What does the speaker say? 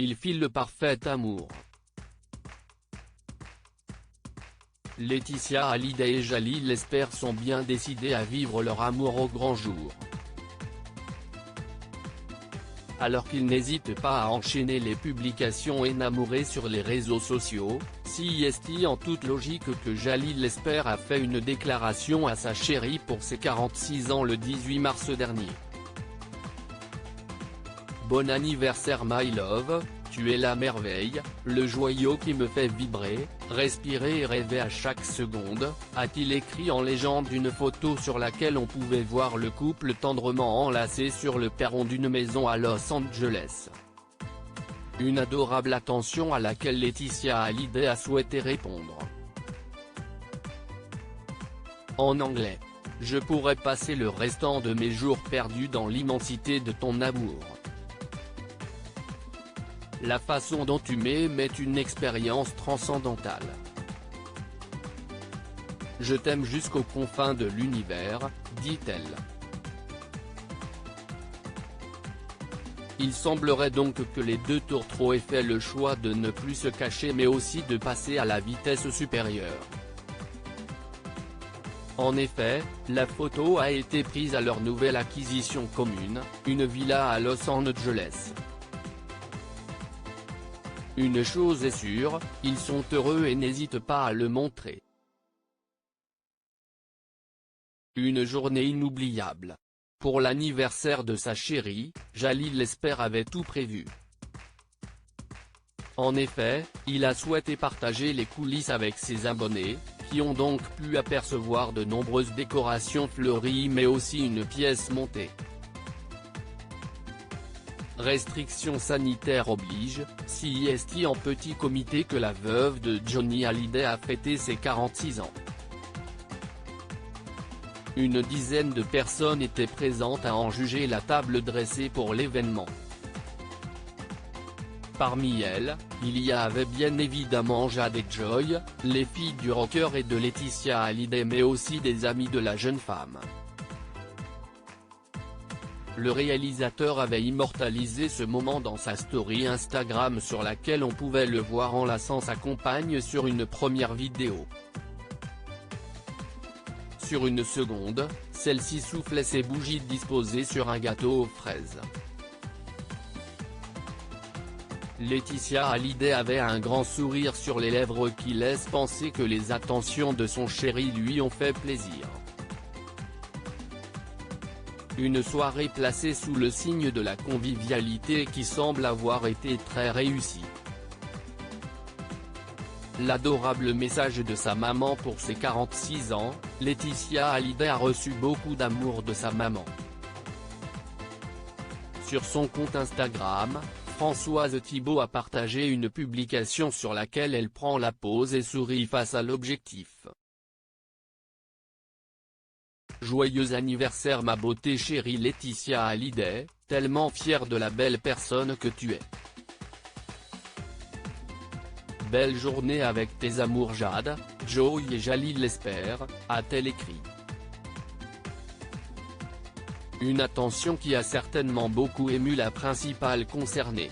il file le parfait amour. Laetitia Hallyday et Jalil Lesper sont bien décidés à vivre leur amour au grand jour. Alors qu'ils n'hésitent pas à enchaîner les publications énamourées sur les réseaux sociaux, c'est en toute logique que Jalil Lesper a fait une déclaration à sa chérie pour ses 46 ans le 18 mars dernier. Bon anniversaire my love, tu es la merveille, le joyau qui me fait vibrer, respirer et rêver à chaque seconde, a-t-il écrit en légende d'une photo sur laquelle on pouvait voir le couple tendrement enlacé sur le perron d'une maison à Los Angeles. Une adorable attention à laquelle Laetitia Hallyday a souhaité répondre. En anglais. Je pourrais passer le restant de mes jours perdus dans l'immensité de ton amour. La façon dont tu m'aimes est une expérience transcendantale. Je t'aime jusqu'aux confins de l'univers, dit-elle. Il semblerait donc que les deux tourtereaux aient fait le choix de ne plus se cacher mais aussi de passer à la vitesse supérieure. En effet, la photo a été prise à leur nouvelle acquisition commune, une villa à Los Angeles. Une chose est sûre, ils sont heureux et n'hésitent pas à le montrer. Une journée inoubliable. Pour l'anniversaire de sa chérie, Jalil Lesper avait tout prévu. En effet, il a souhaité partager les coulisses avec ses abonnés, qui ont donc pu apercevoir de nombreuses décorations fleuries mais aussi une pièce montée. Restrictions sanitaires obligent, c'est en petit comité que la veuve de Johnny Hallyday a fêté ses 46 ans. Une dizaine de personnes étaient présentes à en juger la table dressée pour l'événement. Parmi elles, il y avait bien évidemment Jade et Joy, les filles du rocker et de Laetitia Hallyday mais aussi des amis de la jeune femme. Le réalisateur avait immortalisé ce moment dans sa story Instagram sur laquelle on pouvait le voir enlaçant sa compagne sur une première vidéo. Sur une seconde, celle-ci soufflait ses bougies disposées sur un gâteau aux fraises. Laetitia Hallyday avait un grand sourire sur les lèvres qui laisse penser que les attentions de son chéri lui ont fait plaisir. Une soirée placée sous le signe de la convivialité qui semble avoir été très réussie. L'adorable message de sa maman pour ses 46 ans, Laetitia Hallyday a reçu beaucoup d'amour de sa maman. Sur son compte Instagram, Françoise Thibault a partagé une publication sur laquelle elle prend la pose et sourit face à l'objectif. Joyeux anniversaire ma beauté chérie Laetitia Hallyday, tellement fière de la belle personne que tu es. Belle journée avec tes amours Jade, Joy et Jalil Lesper, a-t-elle écrit. Une attention qui a certainement beaucoup ému la principale concernée.